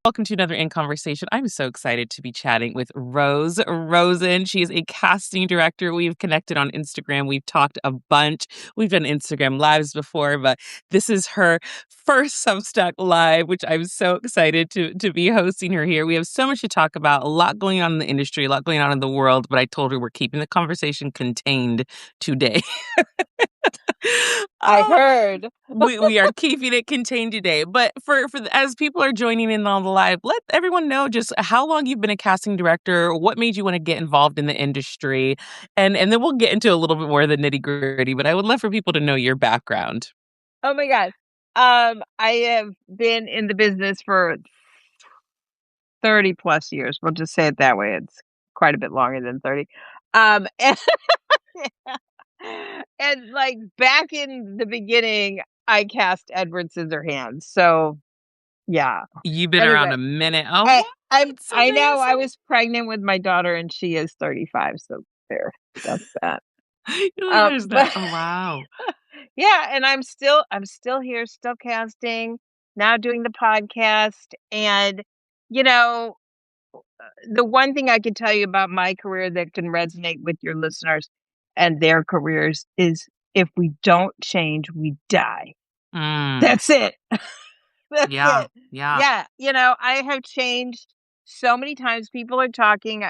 Welcome to another In Conversation. I'm so excited to be chatting with Rosen. She is a casting director. We've connected on Instagram. We've talked a bunch. We've done Instagram lives before, but this is her first Substack live, which I'm so excited to be hosting her here. We have so much to talk about, a lot going on in the industry, a lot going on in the world, but I told her we're keeping the conversation contained today. I heard. we are keeping it contained today. But as people are joining in on the live, let everyone know just how long you've been a casting director, what made you want to get involved in the industry, and then we'll get into a little bit more of the nitty-gritty, but I would love for people to know your background. Oh my God. I have been in the business for 30 plus years. We'll just say it that way. It's quite a bit longer than 30. And, and like back in the beginning, I cast Edward Scissorhands. So yeah. You've been around Anyway, a minute. Oh, I, what? It's I know I amazing. was pregnant with my daughter and she is 35. So there, that's that. There's that. But Oh, wow. yeah, and I'm still here, still casting, now doing the podcast. And, you know, the one thing I can tell you about my career that can resonate with your listeners and their careers is if we don't change, we die. Mm, That's it. That's yeah, it. yeah. Yeah, I have changed so many times. People are talking,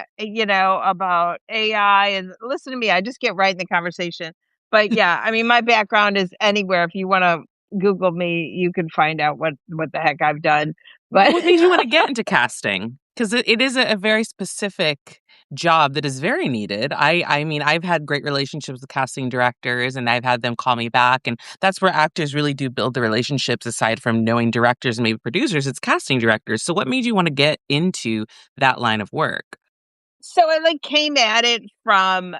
about AI, and listen to me, I just get right in the conversation. But yeah, I mean, my background is anywhere. If you want to Google me, you can find out what the heck I've done. But What made you want to get into casting? Because it is a very specific job that is very needed. I mean, I've had great relationships with casting directors and I've had them call me back. And that's where actors really do build the relationships aside from knowing directors and maybe producers, it's casting directors. So what made you want to get into that line of work? so I like came at it from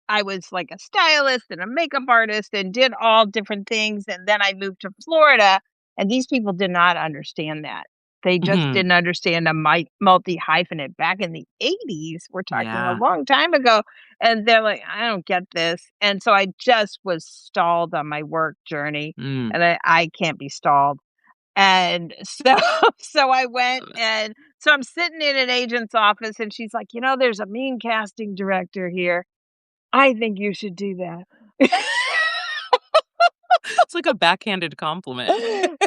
I was like a stylist and a makeup artist and did all different things. And then I moved to Florida, and these people did not understand that. They just Mhm. didn't understand a multi hyphenate back in the 80s. We're talking a Yeah. long time ago. And they're like, I don't get this. And so I just was stalled on my work journey, Mm. and I can't be stalled. And so, so I went, and so I'm sitting in an agent's office, and she's like, there's a mean casting director here. I think you should do that. It's like a backhanded compliment.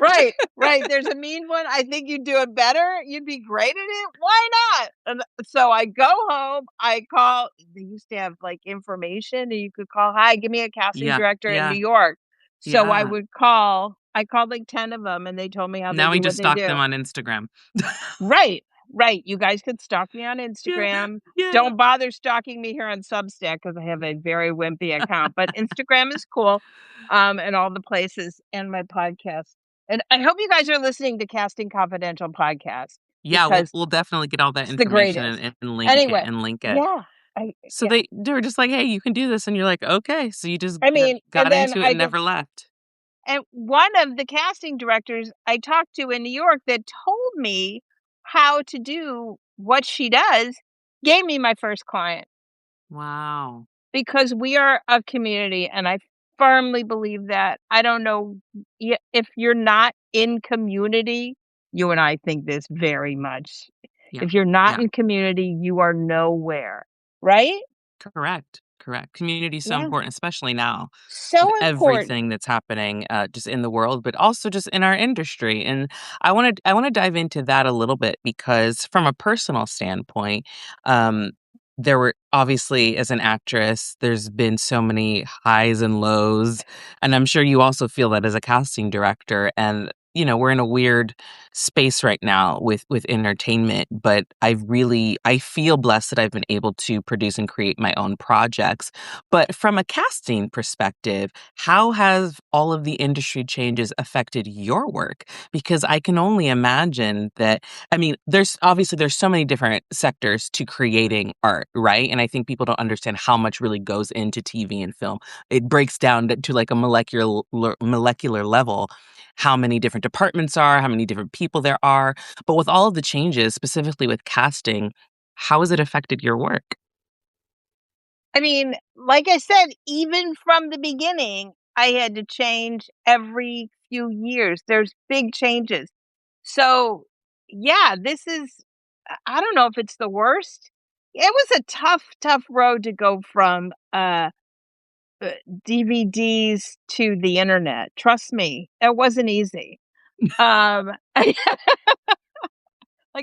Right, right. There's a mean one. I think you'd do it better. You'd be great at it. Why not? And so I go home. I call. They used to have like information, and you could call. Hi, give me a casting Yeah. director in New Yeah. York. So I Yeah. would call. I called like 10 of them, and they told me how they Now we do what just they stalk them do. on Instagram. Right, right. You guys could stalk me on Yeah. Instagram. Yeah. Don't bother stalking me here on Substack because I have a very wimpy account. But Instagram is cool, and all the places, and my podcast. And I hope you guys are listening to Casting Confidential podcast Yeah, we'll because we'll definitely get all that it's the information greatest. and link it Anyway, and link it. yeah, So yeah. they were just like, "Hey, you can do this," and you're like, "Okay." So you just I mean, and got then into it I and just never left. and one of the casting directors I talked to in New York that told me how to do what she does gave me my first client. Wow. Because we are a community, and I firmly believe that. I don't know if you're not in community, you and I think this very much. Yeah. If you're not Yeah. in community, you are nowhere, right? Correct. Correct. Community is so Yeah. important, especially now with So important. everything that's happening just in the world, but also just in our industry. And I want to dive into that a little bit because from a personal standpoint, um, there were obviously as an actress, there's been so many highs and lows, and I'm sure you also feel that as a casting director. And we're in a weird space right now with entertainment, but I feel blessed that I've been able to produce and create my own projects. But from a casting perspective, how have all of the industry changes affected your work? Because I can only imagine that, I mean, there's so many different sectors to creating art, right? And I think people don't understand how much really goes into TV and film. It breaks down to like a molecular level, how many different departments are, how many different people there are. But with all of the changes, specifically with casting, how has it affected your work? I mean, like I said, even from the beginning, I had to change every few years. There's big changes. So yeah, this is I don't know if it's the worst. It was a tough road to go from, uh, DVDs to the internet. Trust me, it wasn't easy. Um, like,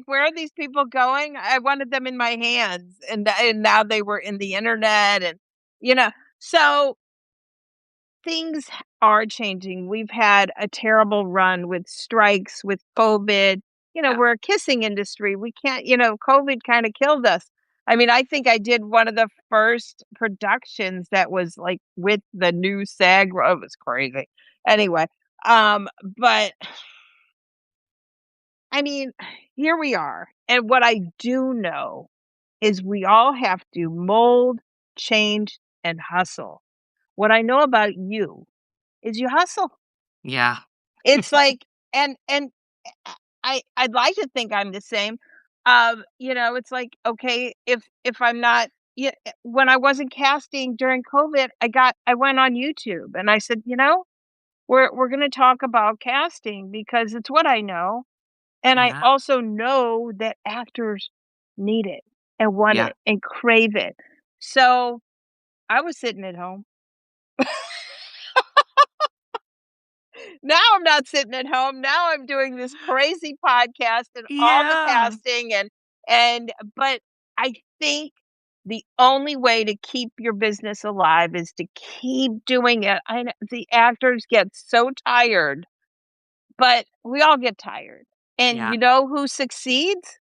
where are these people going? I wanted them in my hands, and now they were in the internet and, you know so things are changing. We've had a terrible run with strikes, with COVID. Yeah. We're a kissing industry. We can't, COVID kind of killed us. I mean, I think I did one of the first productions that was like with the new SAG. It was crazy. Anyway, but I mean, here we are. And what I do know is we all have to mold, change, and hustle. What I know about you is you hustle. Yeah. It's like and I'd like to think I'm the same. It's like, okay, if I'm not yeah, when I wasn't casting during COVID, I went on YouTube and I said, we're gonna talk about casting because it's what I know. And I Yeah. also know that actors need it and want Yeah. it and crave it. So I was sitting at home. Now I'm not sitting at home. Now I'm doing this crazy podcast and all the Yeah. casting but I think the only way to keep your business alive is to keep doing it. I know the actors get so tired, but we all get tired. And Yeah. you know who succeeds?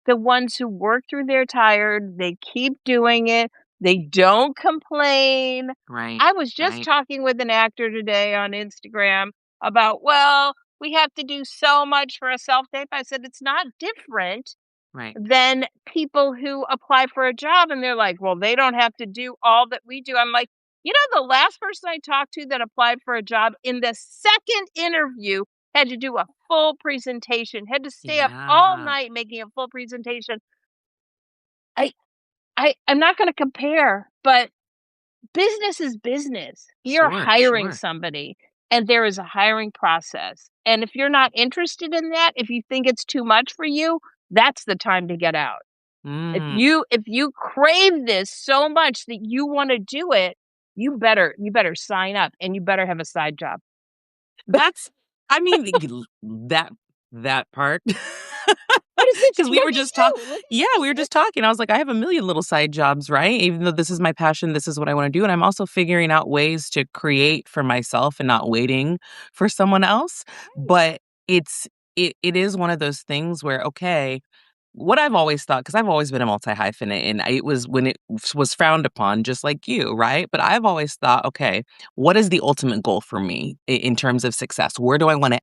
The ones who work through their tired, they keep doing it, they don't complain. Right. I was just Right. talking with an actor today on Instagram about, well, we have to do so much for a self-tape. I said, it's not different Right. than people who apply for a job and they're like, well, they don't have to do all that we do. I'm like, the last person I talked to that applied for a job in the second interview had to do a full presentation, had to stay up all Yeah. night making a full presentation. I I'm not going to compare, but business is business. You're Sure. hiring Sure. somebody and there is a hiring process. And if you're not interested in that, if you think it's too much for you, that's the time to get out. Mm. If you crave this so much that you wanna do it, you better sign up and you better have a side job. That's I mean, that part. Because we Look were at just talking. you, look Yeah, we were at you. just talking. I was like, "I have a million little side jobs, right? Even though this is my passion, this is what I wanna do, and I'm also figuring out ways to create for myself and not waiting for someone else." But it's it is one of those things where, okay, what I've always thought, because 'cause I've always been a multi-hyphenate, and it was when it was frowned upon just like you, right? But I've always thought, "Okay, what is the ultimate goal for me in terms of success? Where do I wanna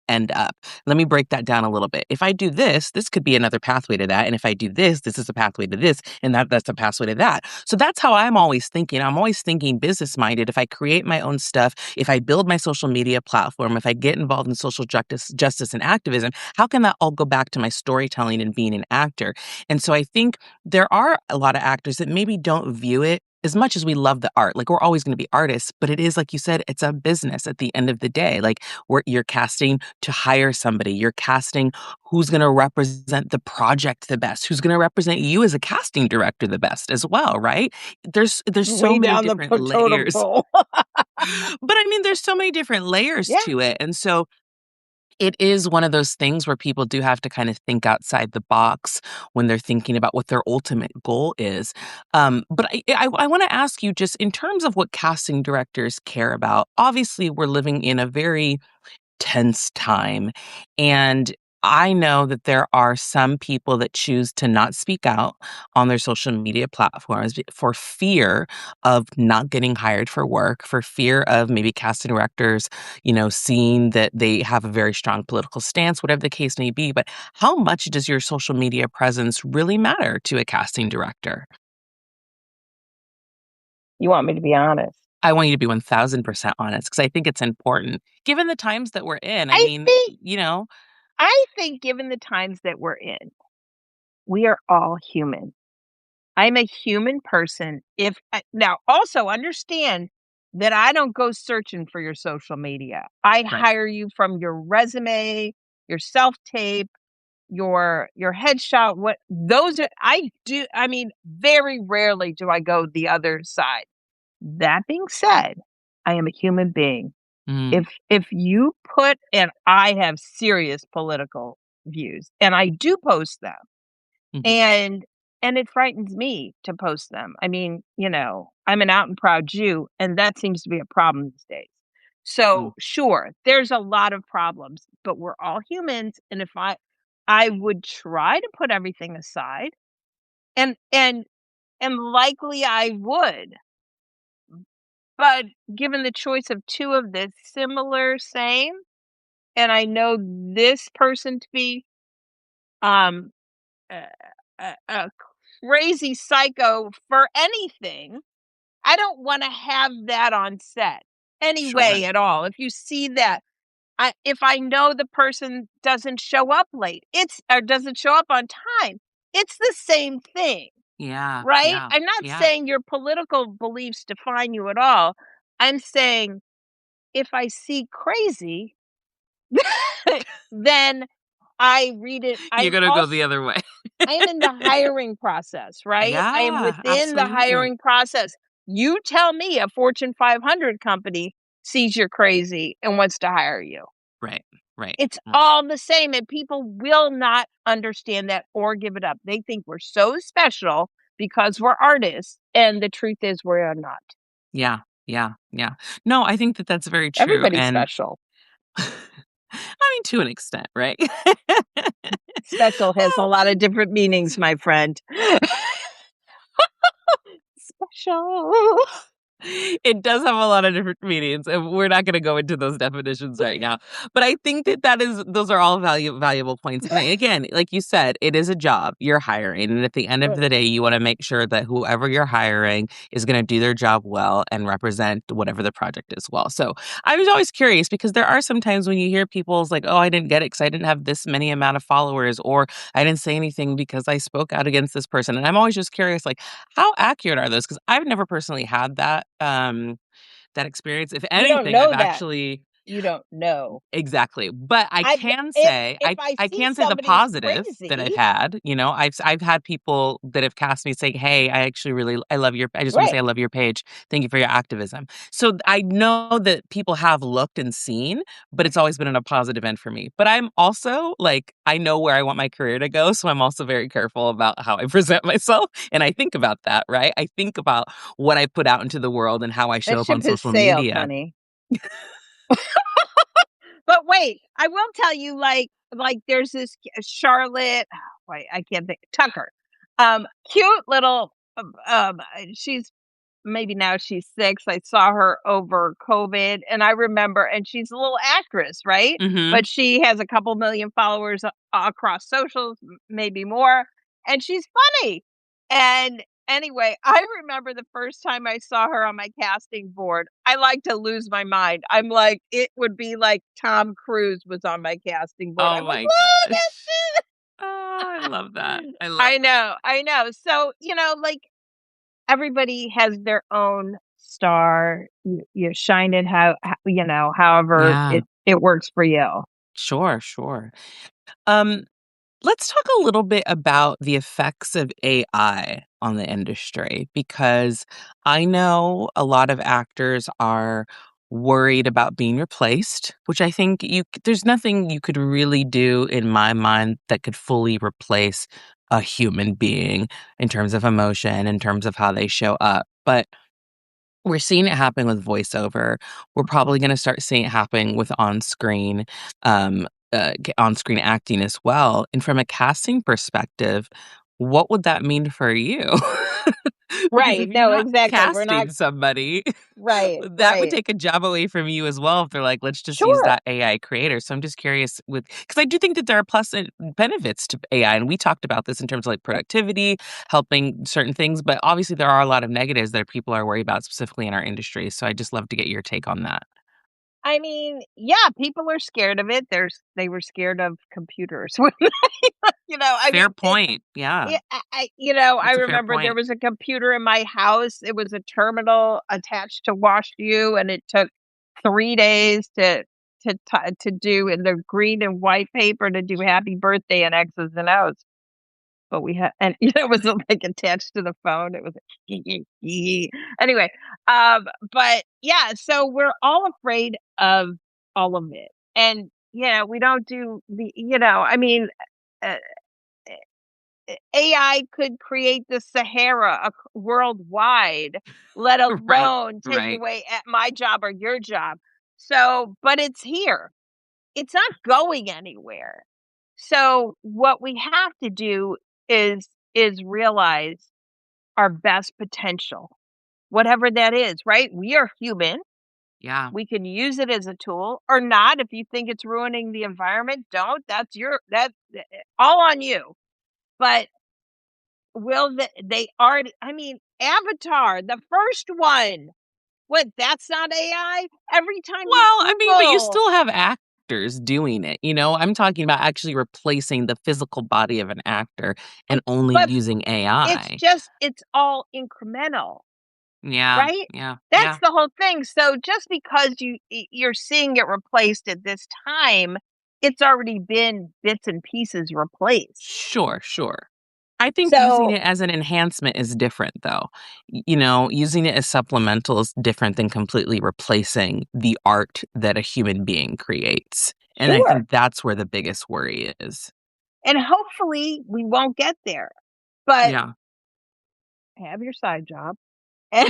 end up?" Let me break that down a little bit. If I do this, this could be another pathway to that, and if I do this, this is a pathway to this, and that's a pathway to that. So that's how I'm always thinking. I'm always thinking business-minded. If I create my own stuff, if I build my social media platform, if I get involved in social justice and activism, how can that all go back to my storytelling and being an actor? And so I think there are a lot of actors that maybe don't view it as much as we love the art. Like, we're always going to be artists, but it is, like you said, it's a business at the end of the day. Like, you're casting to hire somebody, you're casting who's going to represent the project the best, who's going to represent you as a casting director the best as well, right? There's so Way many down the different totem layers. pole. But I mean, there's so many different layers Yeah. to it. And so it is one of those things where people do have to kind of think outside the box when they're thinking about what their ultimate goal is. But I want to ask you, just in terms of what casting directors care about. Obviously, we're living in a very tense time. And I know that there are some people that choose to not speak out on their social media platforms for fear of not getting hired for work, for fear of maybe casting directors, seeing that they have a very strong political stance, whatever the case may be. But how much does your social media presence really matter to a casting director? You want me to be honest? I want you to be 1000% honest because I think it's important given the times that we're in. I I mean, think I think given the times that we're in, we are all human. I'm a human person. If I now also understand that I don't go searching for your social media. I right. hire you from your resume, your self-tape, your headshot, what those are I mean, very rarely do I go the other side. That being said, I am a human being. Mm, If you put and I have serious political views, and I do post them, mhm, and it frightens me to post them. I mean, I'm an out and proud Jew, and that seems to be a problem these days. mm, So, sure, there's a lot of problems, but we're all humans, and if I would try to put everything aside, and likely I would, but given the choice of two of the similar same, and I know this person to be um a, a crazy psycho for anything, I don't want to have that on set anyway sure. at all. If you see that, if I know the person doesn't show up late, it's or doesn't show up on time, it's the same thing, Yeah, right? yeah, I'm not yeah. saying your political beliefs define you at all. I'm saying if I see crazy, then I read it. You're gonna go the other way. I am in the hiring process, right? I am Yeah, within the absolutely. hiring process. You tell me a Fortune 500 company sees you're crazy and wants to hire you. Right, right, It's right. all the same, and people will not understand that or give it up. They think we're so special because we're artists, and the truth is we're not. Yeah, yeah, yeah. No, I think that that's very true, Everybody's and special. I mean, to an extent, right? Special has a lot of different meanings, my friend. Special. It does have a lot of different meanings, and we're not gonna go into those definitions right now. But I think that those are all valuable points. And again, like you said, it is a job. You're hiring, and at the end of Right. the day, you wanna make sure that whoever you're hiring is gonna do their job well and represent whatever the project is well. So, I was always curious because there are some times when you hear people's like, "Oh, I didn't get it because I didn't have this many amount of followers," or, "I didn't say anything because I spoke out against this person." And I'm always just curious, like, how accurate are those? Because 'Cause I've never personally had that experience. If You don't anything, I've know that. actually You don't know. exactly. But I I can say if I I see can say the somebody's positive that I've crazy, had, I've had people that have cast me saying, "Hey, I actually really I love your I just wanna say right? I love your page. Thank you for your activism." So I know that people have looked and seen, but it's always been in a positive end for me. But I'm also, like, I know where I want my career to go, so I'm also very careful about how I present myself, and I think about that, right? I think about what I put out into the world and how I That show up on ship has social sailed, media. honey. But wait, I will tell you, there's this Charlotte. Wait, I can't think. Tucker, cute little. She's maybe now she's 6. I saw her over COVID, and I remember, and she's a little actress, right? Mhm. But she has a couple million followers across socials, maybe more, and she's funny. And anyway, I remember the first time I saw her on my casting board, I like to lose my mind. I'm like, it would be like Tom Cruise was on my casting board. Oh I'm like, my look gosh. at Oh, I love that. this. I love I that. know, I know. So, like everybody has their own star. You shine it however Yeah, it works for you. sure, sure. Um, let's talk a little bit about the effects of AI on the industry because I know a lot of actors are worried about being replaced, which I think there's nothing you could really do in my mind that could fully replace a human being in terms of emotion, in terms of how they show up. But we're seeing it happen with voiceover. We're probably gonna start seeing it happening with um, on-screen acting as well. And from a casting perspective, what would that mean for you? Because Right. if you're No, not exactly. We're not casting somebody, right, that would right. take a job away from you as well if they're like, "Let's just use Sure. that AI creator." So I'm just curious because I do think that there are plus and benefits to AI, and we talked about this in terms of, like, productivity, helping certain things, but obviously there are a lot of negatives that people are worried about specifically in our industry, so I just love to get your take on that. I mean, yeah, people are scared of it. They were scared of computers when I Fair mean, point. Yeah, yeah, I that's a fair remember there point. was a computer in my house. It was a terminal attached to Wash U, and it took 3 days to do in the green and white paper to do happy birthday and X's and O's. But we had, and it was like attached to the phone. It was anyway. But yeah, so we're all afraid of all of it, and we don't do I mean, uh, AI could create the Sahara worldwide, let Right, alone take right. away at my job or your job. So, but it's here. It's not going anywhere. So what we have to do is realize our best potential, whatever that is, right? We are human. Yeah. We can use it as a tool or not. If you think it's ruining the environment, don't. That's all on you. But they already, I mean, Avatar, the first one. What, that's not AI? Every time you Well, I mean, but you Google, still have actors doing it, you know? I'm talking about actually replacing the physical body of an actor and only but using it's AI. just it's all incremental, Yeah, right? yeah, That's yeah. the whole thing. So just because you're seeing it replaced at this time, it's already been bits and pieces replaced. Sure, sure. I think using So it as an enhancement is different, though. You know, using it as supplemental is different than completely replacing the art that a human being creates. And I sure. think that's where the biggest worry is. And hopefully we won't get there. But Yeah. have your side job. And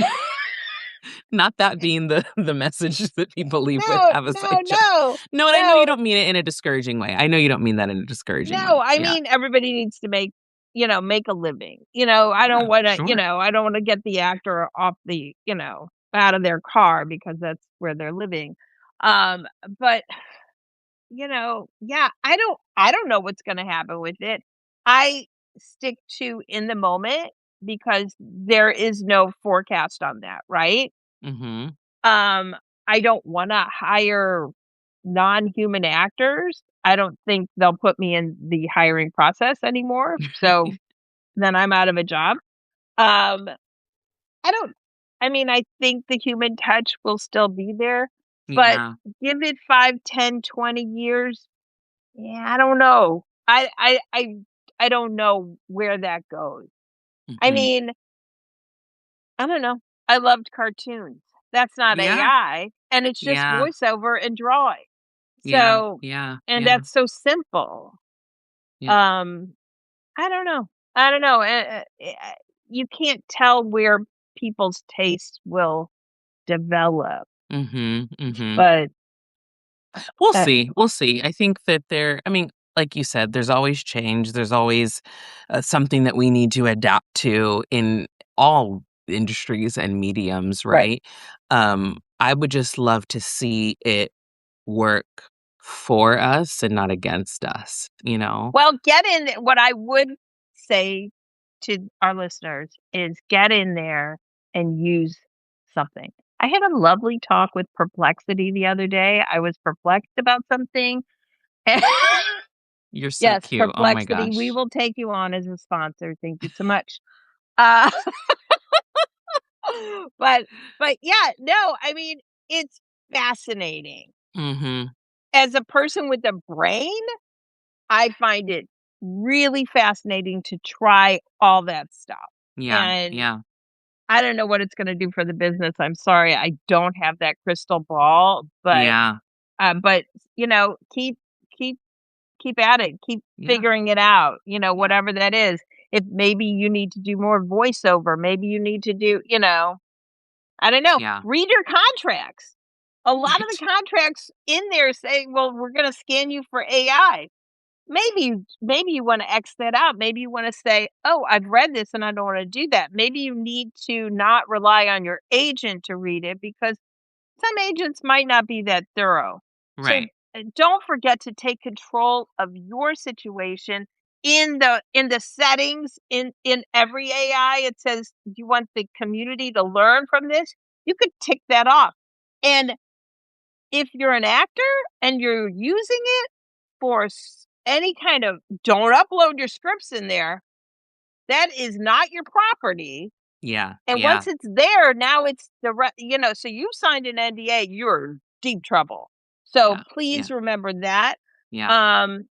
Not that being the the message that people leave with, no, have a no, side job. no, No, and I know you no, don't mean it in a discouraging way. I know you don't mean that in a discouraging no. way. I Yeah. mean, everybody needs to make a living. I don't Yeah, want to, sure. I don't want to get the actor off out of their car because that's where they're living. Um, but yeah, I don't know what's going to happen with it. I stick to in the moment because there is no forecast on that, right? Mhm. Um, I don't wanna hire non-human actors. I don't think they'll put me in the hiring process anymore, so then I'm out of a job. Um, I don't I mean, I think the human touch will still be there, but Yeah. give it 5, 10, 20 years, yeah, I don't know. I don't know where that goes. I Mhm. mean, I don't know. I loved cartoons. That's not Yeah, AI, and it's just yeah, voiceover and drawing. yeah, So yeah, and yeah, that's so simple. yeah. Um, I don't know. I don't know. You can't tell where people's tastes will develop, Mhm, mhm. but, We'll uh see, we'll see. I think that I mean, like you said, there's always change, there's always, something that we need to adapt to in all industries and mediums, right. right? I would just love to see it work for us and not against us, you know? Well, get in what I would say to our listeners is get in there and use something. I had a lovely talk with Perplexity the other day. I was perplexed about something. You're so Yes, cute, oh my Perplexity, we gosh. will take you on as a sponsor. Thank you so much. Uh, but yeah, no, I mean, it's fascinating. Mhm. As a person with a brain, I find it really fascinating to try all that stuff. Yeah, And yeah, I don't know what it's gonna do for the business. I'm sorry, I don't have that crystal ball, yeah, but, keep keep at it, keep yeah, figuring it out, yeah, whatever that is. If maybe you need to do more voiceover, maybe you need to do, I don't know, yeah. read your contracts. A lot of the contracts in there say, "Well, we're gonna scan you for AI." Maybe you wanna X that out. Maybe you wanna say, "Oh, I've read this and I don't wanna do that." Maybe you need to not rely on your agent to read it because some agents might not be that thorough. So, Right, don't forget to take control of your situation in the settings in every AI. It says, "Do you want the community to learn from this?" You could tick that off. And if you're an actor and you're using it for any kind of, don't upload your scripts in there. That is not your property. yeah, And yeah. once it's there, now it's so you signed an NDA, you're in deep trouble. So Yeah. Yeah. please remember that. Yeah. Um,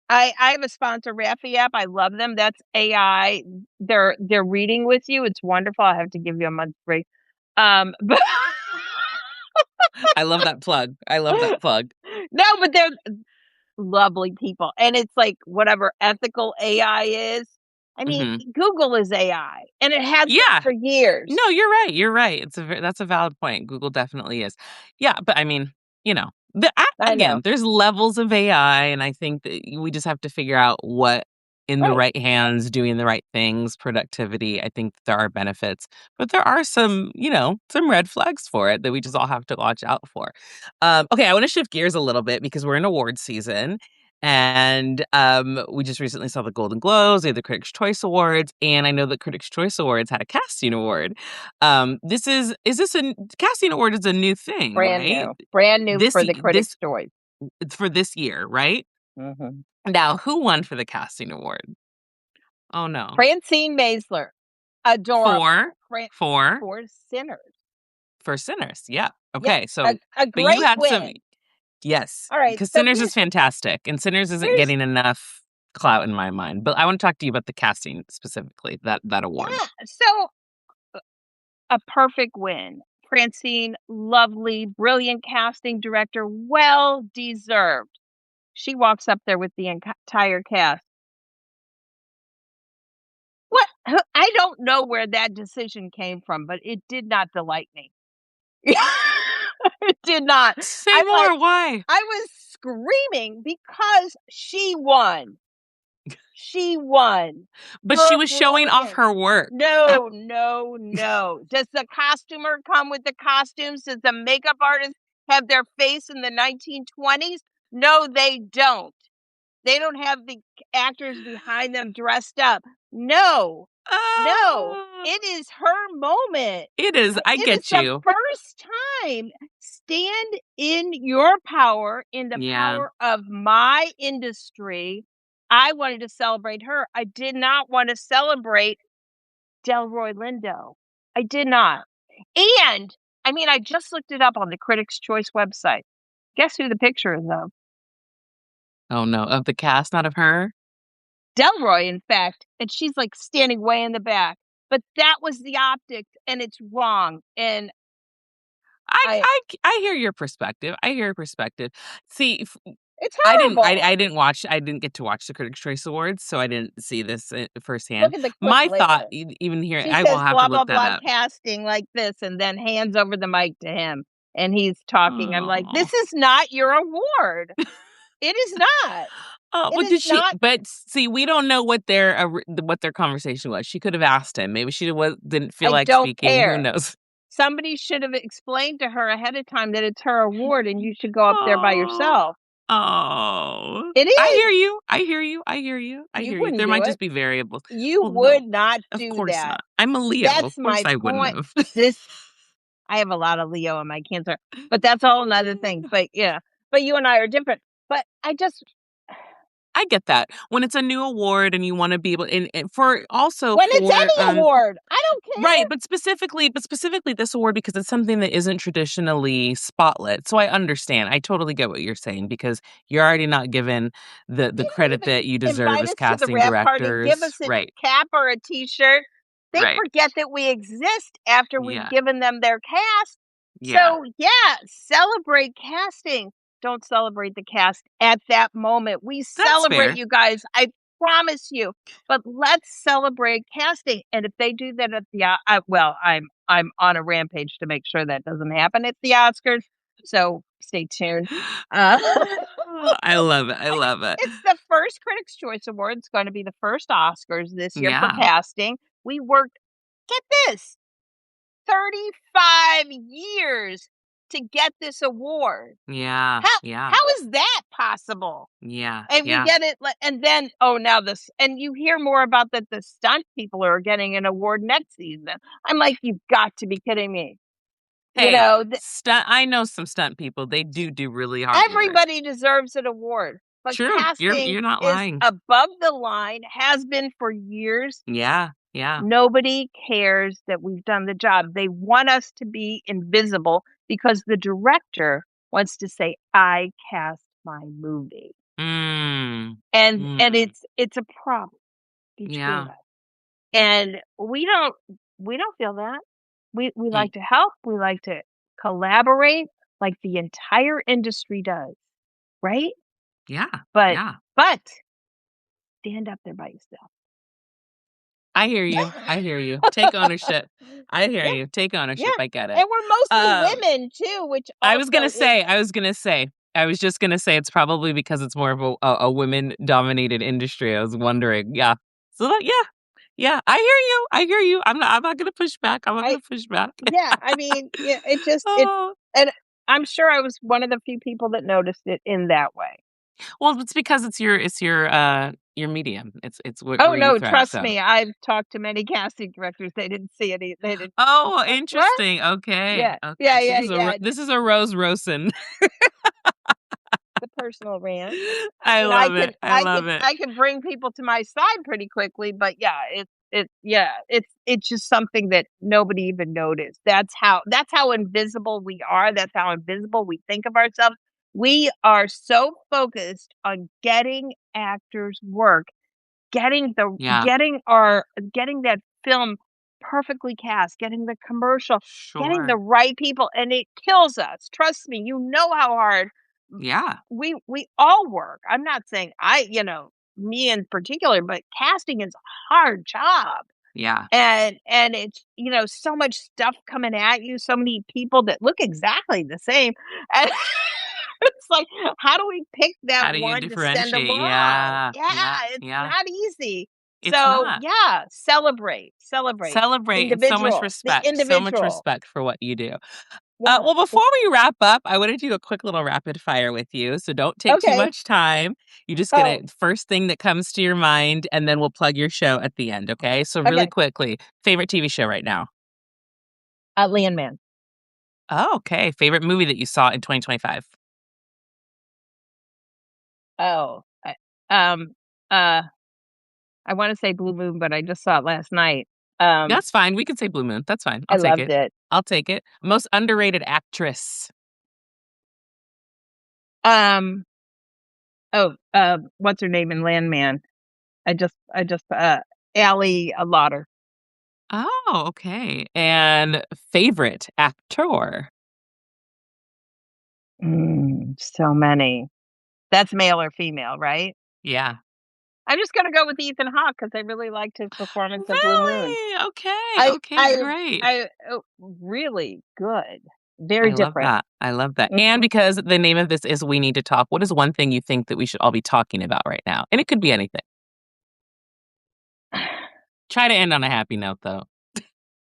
I have a sponsor, Raffy app. I love them. That's AI. They're reading with you. It's wonderful. I have to give you a month's break. But I love that plug. I love that plug. no, but they're lovely people. And it's like whatever ethical AI is. I mean, Mhm. Google is AI, and it has been Yeah. for years. No, you're right, you're right. That's a valid point. Google definitely is. Yeah, but I mean, I know. again, there's levels of AI, and I think that we just have to figure out what in the Right. right hands, doing the right things, productivity. I think there are benefits, but there are some red flags for it that we just all have to watch out for. Okay, I want to shift gears a little bit because we're in award season. And we just recently saw the Golden Globes, we had the Critics' Choice Awards, and I know the Critics' Choice Awards had a casting award. Casting award is a new thing, right? Brand new This for the y- this Critics' Choice. it's for this year, right? Mhm. Now, who won for the casting award? Oh no, Francine Maisler, adorable. for for For Sinners. for Sinners. Yeah. Yeah, Okay. So, a but you great had some. win. Yes, All right, because so Sinners is fantastic, and Sinners isn't here's getting enough clout in my mind. But I want to talk to you about the casting specifically, that award. yeah, so a perfect win. Francine, lovely, brilliant casting director, well deserved. She walks up there with the entire cast. What? I don't know where that decision came from, but it did not delight me. It did not. Say I'm like, more. Why? I was screaming because she won. She won. But she Her was showing off brilliance. her work. No, no, no. Does the costumer come with the costumes? Does the makeup artist have their face in the 1920s? No, they don't. They don't have the actors behind them dressed up. No, no. Ah, It is her moment. it is. I It is get the you. first time. Stand in your power, in the Yeah. power of my industry. I wanted to celebrate her. I did not want to celebrate Delroy Lindo. I did not. And I mean, I just looked it up on the Critics' Choice website. Guess who the picture is of? Oh no, of the cast, not of her. Delroy, in fact. And she's like standing way in the back. But that was the optics, and it's wrong. And I, I hear your perspective. I hear your perspective. See, it's I didn't. horrible. I didn't watch. I didn't get to watch the Critics' Choice Awards, so I didn't see this firsthand. Look at the clip My thought, later. even here, She I will says have to blah, blah, look that blah, up. casting like this, and then hands over the mic to him. And he's talking. I'm like, Oh. this is not your award. It is not. Oh, It well, is did she? not. But see, we don't know what their conversation was. She could have asked him. Maybe she didn't feel I like don't speaking. Who care. knows? Somebody should have explained to her ahead of time that it's her award and you should go up there by Oh, yourself. oh. It I is. hear you. I hear you. I hear you. I You hear you. wouldn't There do might it. just be variables. You Well, no, would not of do course that. not. I'm a Leo. Of That's course, my I wouldn't point. have. This I have a lot of Leo in my Cancer, but that's all another thing. But yeah, but you and I are different. But I just I get that when it's a new award and you want to be able, and for also when it's for any award, I don't right, care. but specifically this award because it's something that isn't traditionally spotlit. So I understand. I totally get what you're saying because you're already not given They the don't credit even that you deserve invite as us to the casting wrap party, give directors. us a Right. cap or a T-shirt. They Right. forget that we exist after we've Yeah. given them their cast. Yeah. So yeah, celebrate casting. Don't celebrate the cast at that moment. We That's celebrate fair. you guys. I promise you. But let's celebrate casting. And if they do that at the well, I'm on a rampage to make sure that doesn't happen at the Oscars. So stay tuned. Uh, Oh, I love it. I love it. it's the first Critics' Choice Award. It's going to be the first Oscars this year for Yeah. casting. We worked, get this, 35 years to get this award. Yeah. How Yeah. how is that possible? Yeah. And we Yeah. get it, and then now this, and you hear more about that the stunt people are getting an award next season. I'm like, you've got to be kidding me. You Hey, know, I know some stunt people. They do really hard work. everybody deserves an award, but True. casting You're not is lying. above the line, has been for years. Yeah. Yeah. Nobody cares that we've done the job. They want us to be invisible because the director wants to say, "I cast my movie." Mm. And Mm. it's a problem between Yeah. us. And we don't feel that. We Mm. like to help, we like to collaborate like the entire industry does, right? Yeah. But Yeah. but stand up there by yourself. I hear you. I hear you. Take ownership. I hear Yeah, you. Take ownership. yeah. I get it. And we're mostly Um, women too, which I was gonna also is say, I was gonna say, I was just gonna say it's probably because it's more of a women dominated industry. I was wondering. Yeah. So that, yeah. Yeah. I hear you. I hear you. I'm not gonna push back. I'm not I gonna push back. yeah, I mean, yeah, it Oh. and I'm sure I was one of the few people that noticed it in that way. Well, it's because your medium. It's Oh, where you no, thrive. trust So. me, I've talked to many casting directors, they didn't see it, they didn't Oh, like, "What?" interesting. Okay. Yeah, Okay. yeah, So yeah, yeah, this is a Rose Rosen. the personal rant. I I mean, love it. I love it. I could bring people to my side pretty quickly, but yeah, it's just something that nobody even noticed. That's how invisible we are, that's how invisible we think of ourselves. We are so focused on getting actors work, getting the Yeah. getting our getting that film perfectly cast, getting the commercial, getting the Sure. right people, and it kills us. Trust me, you know how hard Yeah. we all work. I'm not saying me in particular, but casting is a hard job. Yeah. And it's, so much stuff coming at you, so many people that look exactly the same. And it's like, how do we pick that How do you one to send differentiate? along? Yeah. Yeah, Yeah. it's Yeah. not easy. It's So, not. yeah, celebrate. Celebrate and Individual, the so much individual. respect for what you do. Yeah. Well, before we wrap up, I want to do a quick little rapid fire with you. So don't take too Okay. much time. You're just Oh, gonna first thing that comes to your mind, and then we'll plug your show at the end. Okay. So really okay. quickly, favorite TV show right now? Lean Man. Oh, okay. Favorite movie that you saw in 2025? Oh, um, uh, I wanna say Blue Moon, but I just saw it last night. Um, That's fine. We can say Blue Moon. That's fine. I I'll take loved it. it. I'll take it. Most underrated actress. Um, what's her name in Landman? Allie Lauder. Oh, okay. And favorite actor? So many. That's male or female, right? Yeah. I'm just gonna go with Ethan Hawke because I really liked his performance in Blue Moon. Really? Okay. I Okay. I Great. I really good. Very I love different. that. I love that. And Mhm. because the name of this is We Need to Talk, what is one thing you think that we should all be talking about right now? And it could be anything. Try to end on a happy note, though.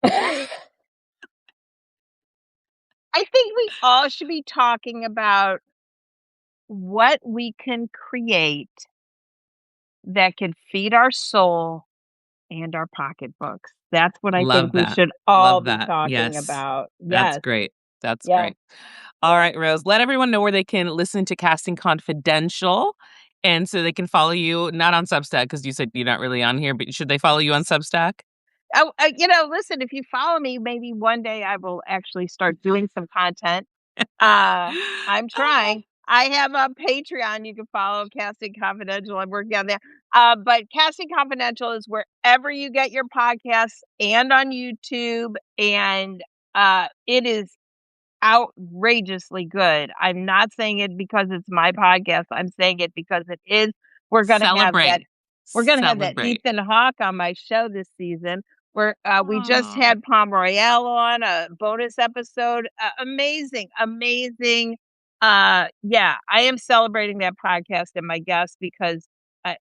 I think we all should be talking about what we can create that can feed our soul and our pocketbooks. That's what I think Love we that. should all Love be that. talking Yes. about. That's Yes, great. That's yes, great. All yes. right, Rose, let everyone know where they can listen to Casting Confidential. And so they can follow you, not on Substack, because you said you're not really on here, but should they follow you on Substack? Oh, listen, if you follow me, maybe one day I will actually start doing some content. Uh, I'm trying. I have a Patreon you can follow, Casting Confidential. I'm working on that. But Casting Confidential is wherever you get your podcasts and on YouTube. And it is outrageously good. I'm not saying it because it's my podcast. I'm saying it because it is. We're gonna have that. Celebrate. We're gonna have that Celebrate. Ethan Hawke on my show this season. Where we just Oh, had Palm Royale on a bonus episode. Amazing, amazing. Yeah, I am celebrating that podcast and my guests because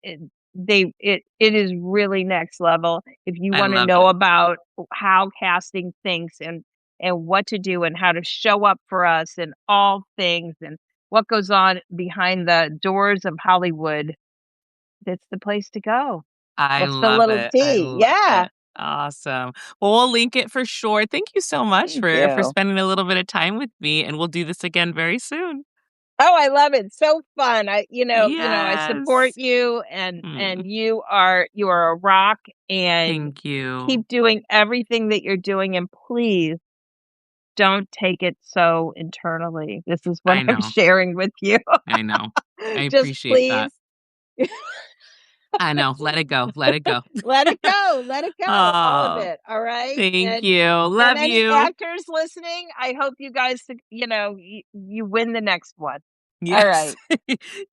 it is really next level. If you I want to love know it. about how casting thinks and what to do and how to show up for us and all things and what goes on behind the doors of Hollywood, that's the place to go. I What's the love little it. I T? love Yeah. it. Awesome. Well, we'll link it for sure. Thank you so much Thank for you. spending a little bit of time with me, and we'll do this again very soon. Oh, I love it. So fun. I support Yes. you Mm, and you are a rock and thank you. keep doing everything that you're doing and please don't take it so internally. This is what I I'm know. sharing with you. I know. I Just appreciate that. please I know. Let it go. Let it go. let it go, all of Oh, it, all right? thank And you. Love any you. actors listening, I hope you guys, you win the next one. All Yes. right.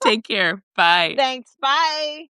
Take care. Bye. Thanks. Bye.